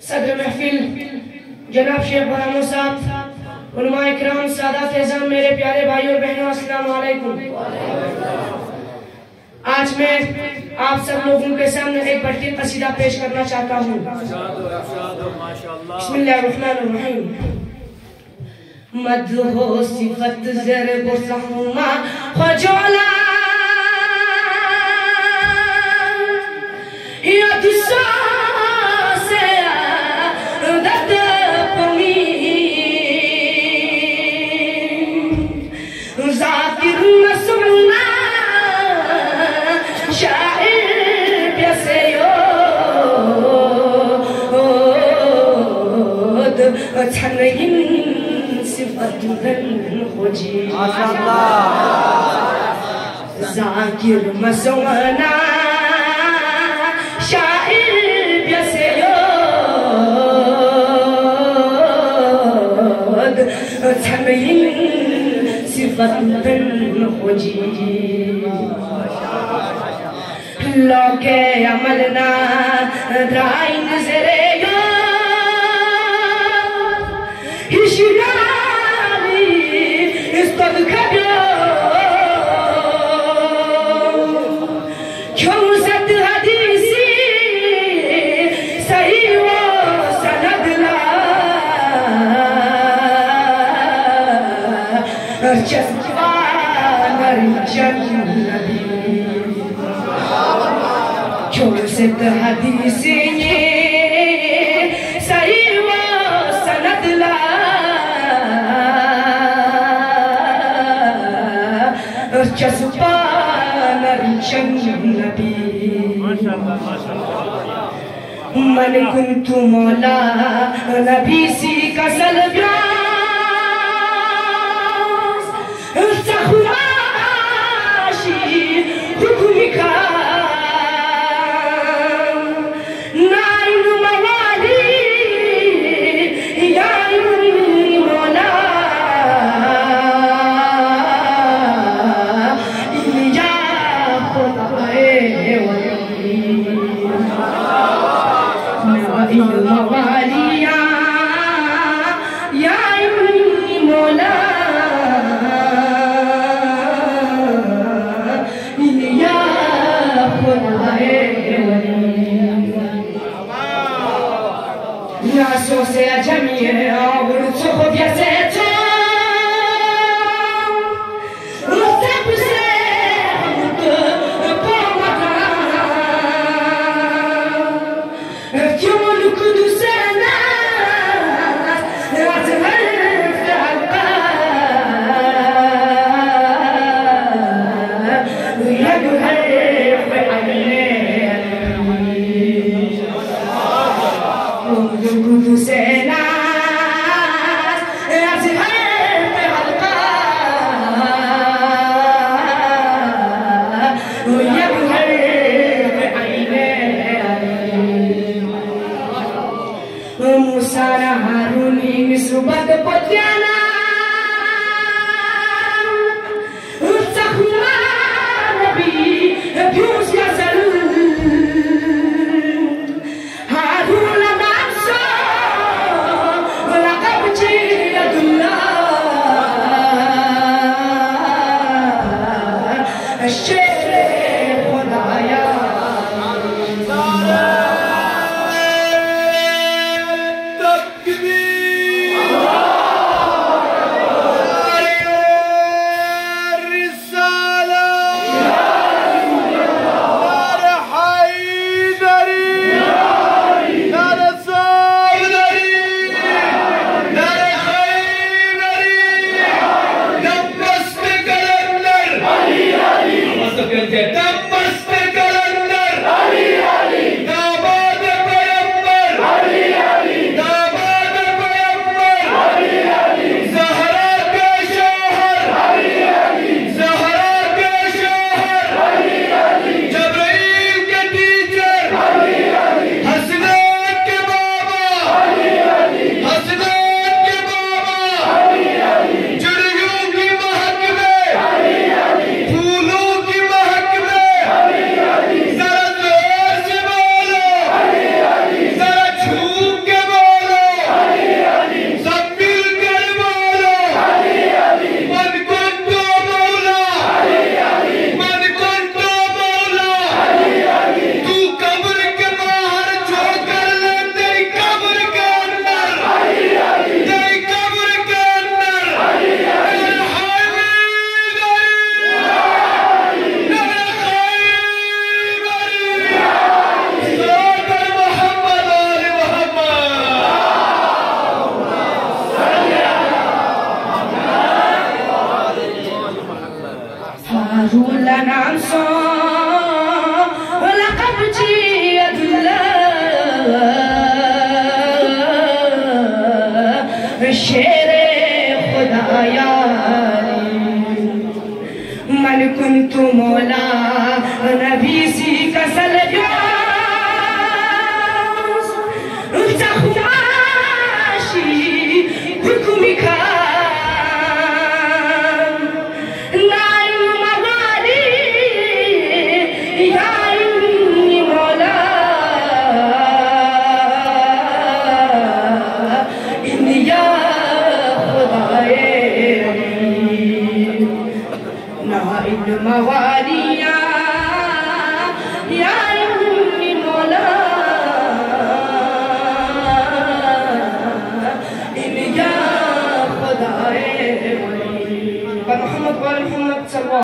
सदर महफिल जनाब शेख बरानो साहब, उलमा इकराम, सादात एज़ाम, मेरे प्यारे भाइयों और बहनों, अस्सलाम वालेकुम। आज मैं आप सब लोगों के सामने एक बढ़ती कसीदा पेश करना चाहता हूँ। बिस्मिल्लाहिर्रहमानिर्रहीम। मदहो सिफत ज़र्ब सहमा खजोला ज़ाकिर मसोना शाइर ब्यसेयोद छनइन सिफतन खोजी लोके अमलना द्राइन ज़रेयो हिशनाली इस्तद खब्यो Choset hadisiye sahih wa sanad la chaspa narishan nabi man kuntu mola nabi si kasal मवालिया या मौला इन या खुदाए मोहम्मद